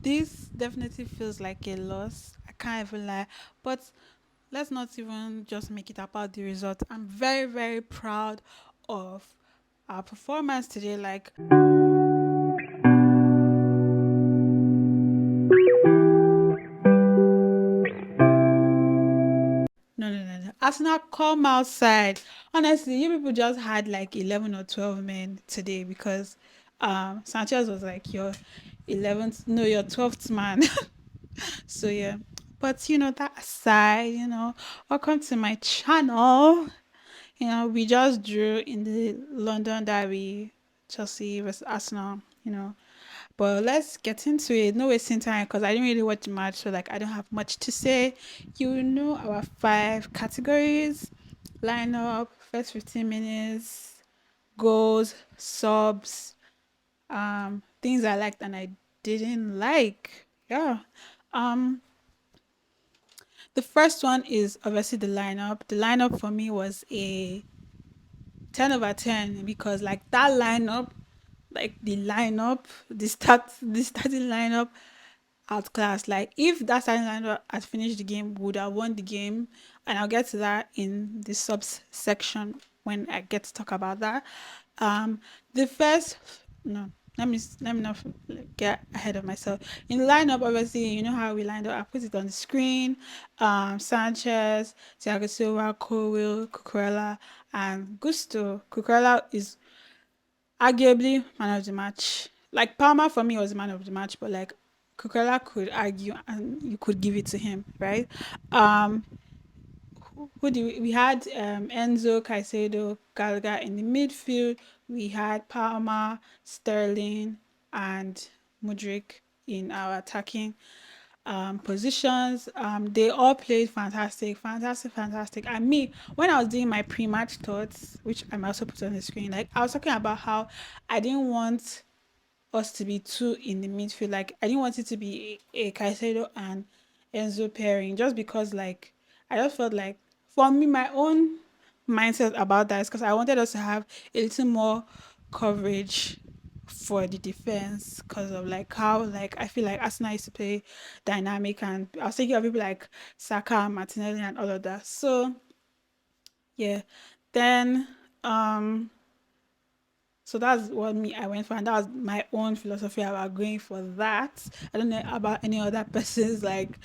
this definitely feels like a loss. I can't even lie. But let's not even just make it about the result. I'm very, very proud of our performance today. Like, no, no, no, no. Arsenal, come outside. Honestly, you people just had like 11 or 12 men today because Sanchez was like your 11th, no, your 12th man. So, yeah. But, that aside, welcome to my channel. We just drew in the London derby, Chelsea versus Arsenal. But let's get into it. No wasting time because I didn't really watch the match, so like I don't have much to say. You know our five categories: lineup, first 15 minutes, goals, subs, things I liked and I didn't like. Yeah. Um, the first one is obviously the lineup. The lineup for me was a 10 over 10 because like that lineup, like the starting lineup outclassed. Like if that starting lineup had finished the game, would have won the game. And I'll get to that in the subs section when I get to talk about that. The first no, let me not get ahead of myself. In the lineup, obviously, you know how we lined up. I put it on the screen. Sanchez, Thiago Silva, Colwill, Cucurella, and Gusto. Cucurella is arguably man of the match. Like Palmer for me was the man of the match, but like Cucurella could argue and you could give it to him, right? Um, who do we had Enzo, Caicedo, Gallagher in the midfield. We had Palmer, Sterling, and Mudryk in our attacking positions. They all played fantastic, fantastic, fantastic. And me, when I was doing my pre-match thoughts, which I'm also put on the screen, like I was talking about how I didn't want us to be two in the midfield. Like I didn't want it to be a Caicedo and Enzo pairing, just because like I just felt like for me my own mindset about that is because I wanted us to have a little more coverage for the defense because of like how like I feel like Arsenal used to play dynamic and I was thinking of people like Saka, Martinelli and all of that. So yeah. Then so that's what me I went for, and that was my own philosophy about going for that. I don't know about any other person's like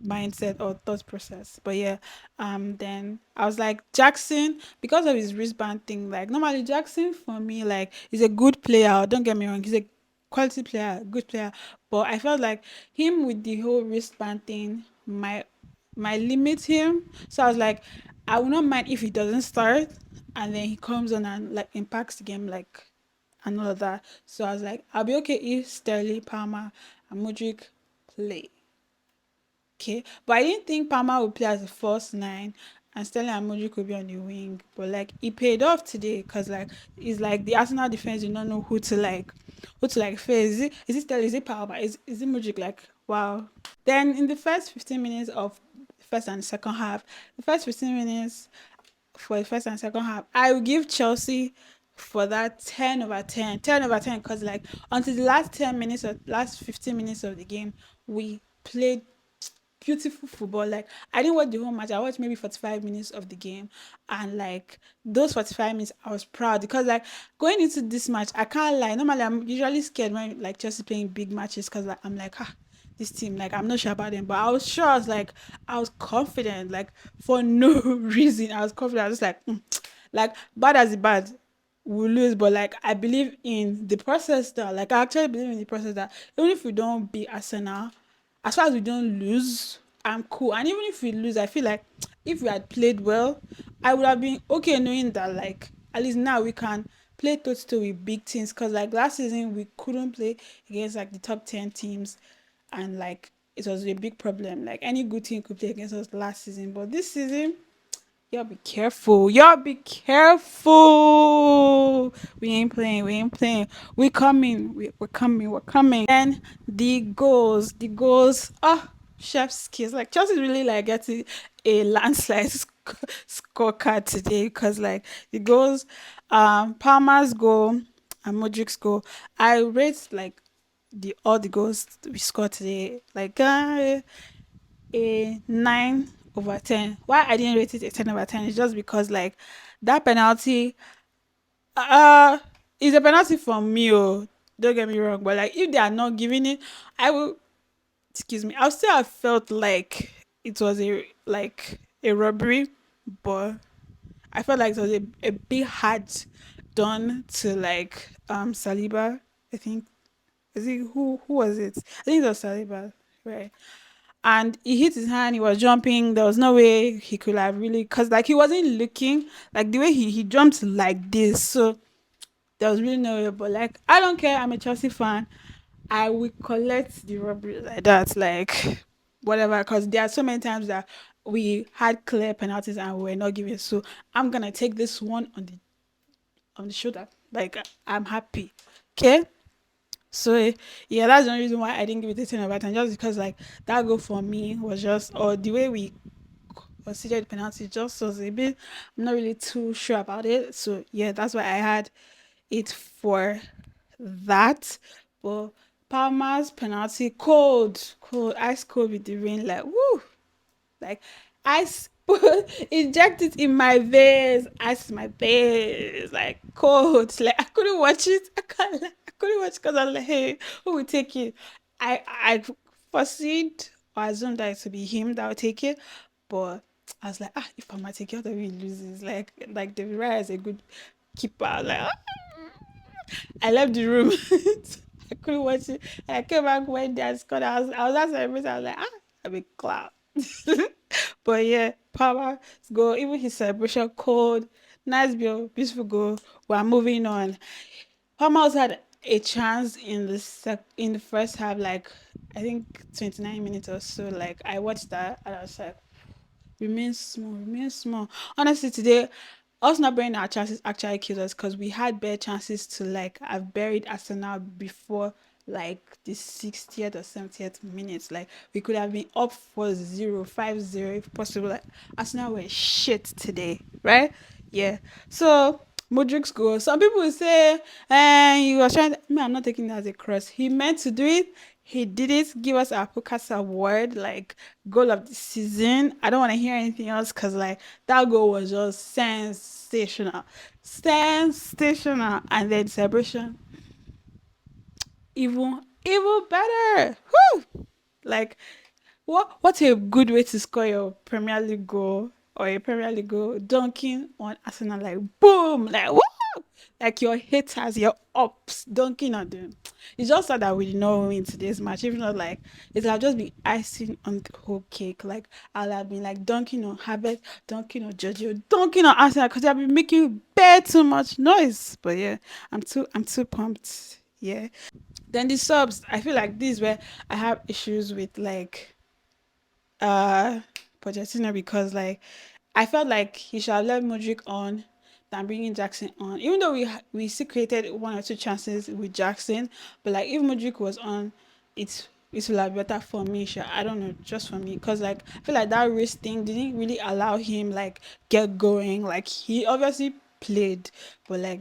mindset or thought process, but yeah. Then I was like Jackson because of his wristband thing. Like normally Jackson for me like he's a good player. Don't get me wrong, he's a quality player, good player. But I felt like him with the whole wristband thing might limit him. So I was like, I will not mind if he doesn't start and then he comes on and like impacts the game like and all of that. So I was like, I'll be okay if Sterling, Palmer, and Modric play. Okay. But I didn't think Palmer would play as a first nine and Sterling and Modric could be on the wing. But like it paid off today because like it's like the Arsenal defense did not know who to like face. Is it Sterling? Is it Palmer? Is it Modric? Like wow. Then in the first 15 minutes of the first and second half, the first 15 minutes for the first and second half, I will give Chelsea for that 10 over 10. 10 over 10 because like until the last 10 minutes or last 15 minutes of the game, we played beautiful football. Like I didn't watch the whole match. I watched maybe 45 minutes of the game. And like those 45 minutes I was proud because like going into this match, I can't lie. Normally I'm usually scared when like Chelsea playing big matches because like, I'm like, this team, like I'm not sure about them. But I was sure I was confident, like for no reason. I was confident. I was just like, like bad as it bad we lose, but like I believe in the process that like I actually believe in the process that even if we don't beat Arsenal, as far as we don't lose, I'm cool. And even if we lose, I feel like if we had played well, I would have been okay knowing that like at least now we can play toe to toe with big teams. Cause like last season we couldn't play against like the top 10 teams, and like it was a big problem. Like any good team could play against us last season, but this season y'all be careful. Y'all be careful. We ain't playing. We ain't playing. We coming. We're coming. We're coming. And the goals. The goals. Chef's kiss. Like Chelsea's really like getting a landslide scorecard today because like the goals, Palmer's goal and Modric's goal. I rate like the all the goals we scored today. Like a 9/10. Why I didn't rate it a 10/10 is just because like that penalty uh is a penalty from me. Oh, don't get me wrong, but like if they are not giving it, I will. Excuse me. I'll still have felt like it was a robbery, but I felt like it was a bit hard done to like Saliba. I think is it who was it? I think it was Saliba, right? And he hit his hand. He was jumping. There was no way he could have really, cause like he wasn't looking like the way he jumped like this. So there was really no way. But like I don't care. I'm a Chelsea fan. I will collect the robbery like that, like whatever. Cause there are so many times that we had clear penalties and we were not giving. So I'm gonna take this one on the shoulder. Like I'm happy. Okay. So yeah, that's the only reason why I didn't give it a 10/10, just because like that goal for me was just, or the way we considered penalty just was a bit. I'm not really too sure about it. So yeah, that's why I had it for that. But Palmer's penalty, cold, ice cold with the rain, like woo, like ice inject it in my veins, ice in my veins, like cold. Like I couldn't watch it. I couldn't watch because I was like, hey, who will take it? I foreseed or assumed that it to be him that would take it, but I was like, if I might take it, he loses. Like the Raya is a good keeper. Like I left the room. I couldn't watch it. And I came back when they had scored. I was at celebrating. I was like, I'm a clown. But yeah, power go. Even his celebration cold. Nice goal, beautiful goal. We're moving on. Palmer also had a chance in in the first half, like I think 29 minutes or so. Like I watched that and I was like, remain small, remain small. Honestly, today, us not burying our chances actually killed us because we had bare chances to like have buried Arsenal before like the 60th or 70th minutes. Like we could have been up 4-0, 5-0 if possible. Like Arsenal were shit today, right? Yeah. So Mudryk's goal. Some people will say, he was trying to, me, I'm not taking that as a cross. He meant to do it. He did it. Give us our Pukas award, like goal of the season. I don't want to hear anything else because like that goal was just sensational, sensational, and then celebration even better. Whew! Like what a good way to score your Premier League goal or a Premier League goal, dunking on Arsenal like boom, like woo! Like your haters, your ups, dunking on them. It's just sad that we did not win today's match. If not, like it would have just been icing on the whole cake. Like I'll have been like dunking on Habit, dunking on Jojo, dunking on Arsenal because they've been making way too much noise. But yeah, I'm too pumped. Yeah. Then the subs, I feel like this is where I have issues with like uh Pochettino because like I felt like he should have left Modric on than bringing Jackson on. Even though we still created one or two chances with Jackson, but like if Modric was on, it would have better for me. Sure. I don't know, just for me, because like I feel like that wrist thing didn't really allow him like get going. Like he obviously played, but like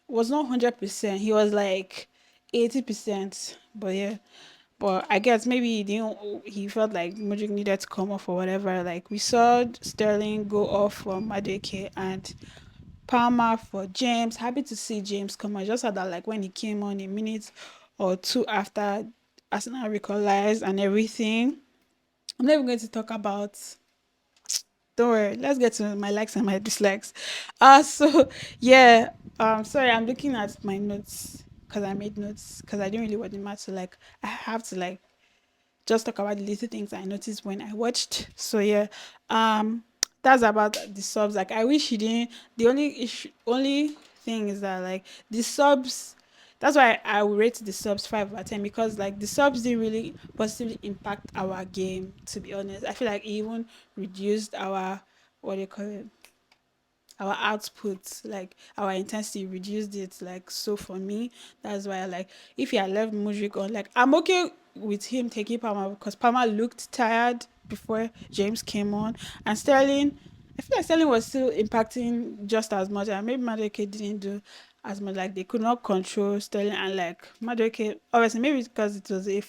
was not 100%. He was like 80%. But yeah. But I guess maybe he felt like Modric needed to come off or whatever. Like we saw Sterling go off for Madueke and Palmer for James. Happy to see James come on. Just had that like when he came on a minute or two after Arsenal equalized and everything. I'm not even going to talk about, don't worry, let's get to my likes and my dislikes. So yeah, sorry, I'm looking at my notes because I made notes because I didn't really want the match, so like I have to like just talk about the little things I noticed when I watched. So yeah, that's about the subs. Like I wish he didn't. The only thing is that like the subs. That's why I would rate the subs 5/10 because like the subs didn't really positively impact our game. To be honest, I feel like it even reduced our, what do you call it, our output, like our intensity, reduced it. Like so for me, that's why I like, if he had left Mudryk on, like I'm okay with him taking Palmer because Palmer looked tired before James came on, and Sterling, I feel like Sterling was still impacting just as much, and maybe Madueke didn't do as much. Like they could not control Sterling, and like Madueke, obviously maybe because it was a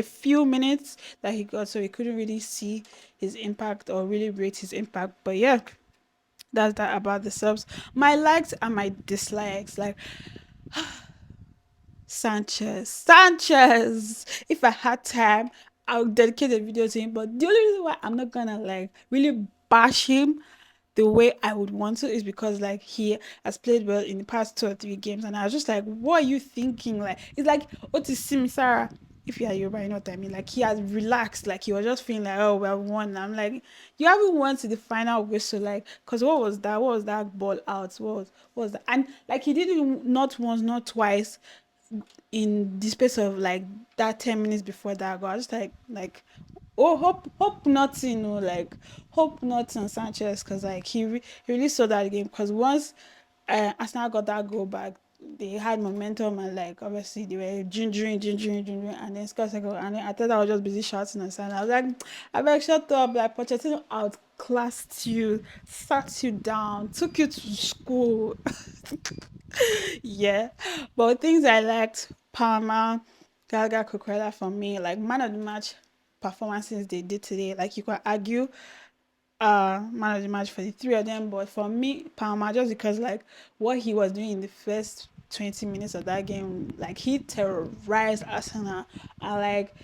few minutes that he got, so he couldn't really see his impact or really rate his impact. But yeah, that's that about the subs. My likes and my dislikes, like Sanchez. If I had time, I would dedicate a video to him. But the only reason why I'm not gonna like really bash him the way I would want to is because like he has played well in the past 2 or 3 games, and I was just like, what are you thinking? Like it's like Otis Sarah. If you are Yoruba, you know what I mean. Like he has relaxed, like he was just feeling like, oh well, we won. I'm like, you haven't won to the final whistle, like, cause what was that? What was that ball out? What was that? And like he did it not once, not twice in the space of like that 10 minutes before that goal. I was just like, oh, hope nothing, no, like hope nothing Sanchez, because like he really saw that game, because once Arsenal got that goal back, they had momentum, and like obviously they were gingering, and then score second, and then I thought I was just busy shouting and saying, I was like, I better shut up, like Pochettino outclassed you, sat you down, took you to school. Yeah, but things I liked, Palmer, Gallagher, Cucurella for me, like man of the match performances they did today. Like you could argue, man of the match for the three of them, but for me, Palmer, just because like what he was doing in the first 20 minutes of that game, like he terrorized Arsenal, and like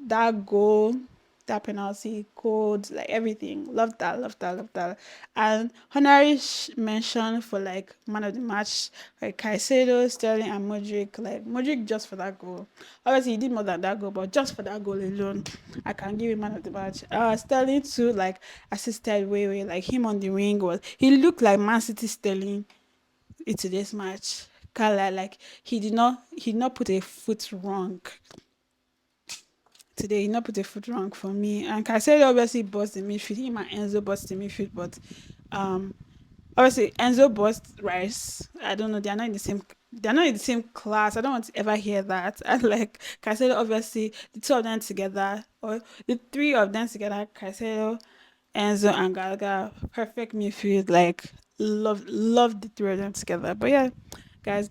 that goal, that penalty, code, like everything. Love that. And honorary mention for like man of the match, like Caicedo, Sterling, and Modric. Like Modric just for that goal. Obviously, he did more than that goal, but just for that goal alone, I can give him man of the match. Sterling too, like assisted way, like him on the wing was. He looked like Man City Sterling in today's match. Kala, like he did not put a foot wrong today. He not put a foot wrong for me. And Caicedo obviously bossed the midfield. Him and Enzo bossed the midfield, but um, obviously Enzo bossed Rice. I don't know. They're not in the same. They're not in the same class. I don't want to ever hear that. And like Caicedo, obviously the two of them together, or the three of them together, Caicedo, Enzo, and Gallagher, perfect midfield. Like love the three of them together. But yeah, guys,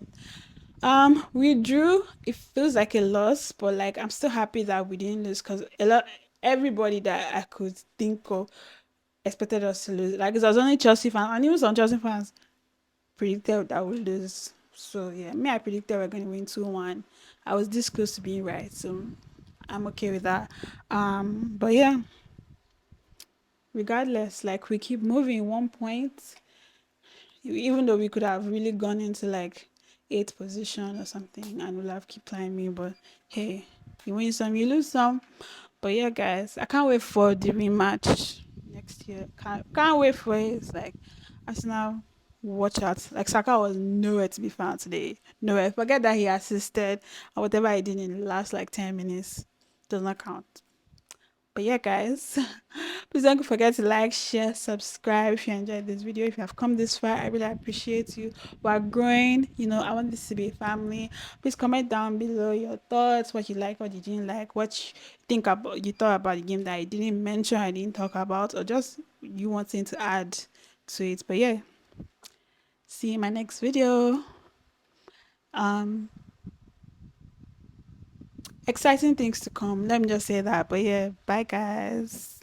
we drew. It feels like a loss, but like I'm still happy that we didn't lose, because everybody that I could think of expected us to lose. Like it was only Chelsea fans, and even some Chelsea fans predicted that we lose. So yeah, me, I predicted we're going to win 2-1. I was this close to being right, so I'm okay with that. But yeah, regardless, like we keep moving 1 point, even though we could have really gone into like eighth position or something and we'll have keep climbing, but hey, you win some, you lose some. But yeah, guys, I can't wait for the rematch next year. Can't wait for it. It's like Arsenal, watch out. Like Saka was nowhere to be found today, nowhere. Forget that he assisted and whatever he did in the last like 10 minutes does not count. But yeah, guys, please don't forget to like, share, subscribe if you enjoyed this video. If you have come this far, I really appreciate you. We're growing. I want this to be a family. Please comment down below your thoughts, what you like, what you didn't like, what you thought about the game that I didn't mention, I didn't talk about, or just you wanting to add to it. But yeah, see you in my next video. Um, exciting things to come. Let me just say that. But yeah, bye guys.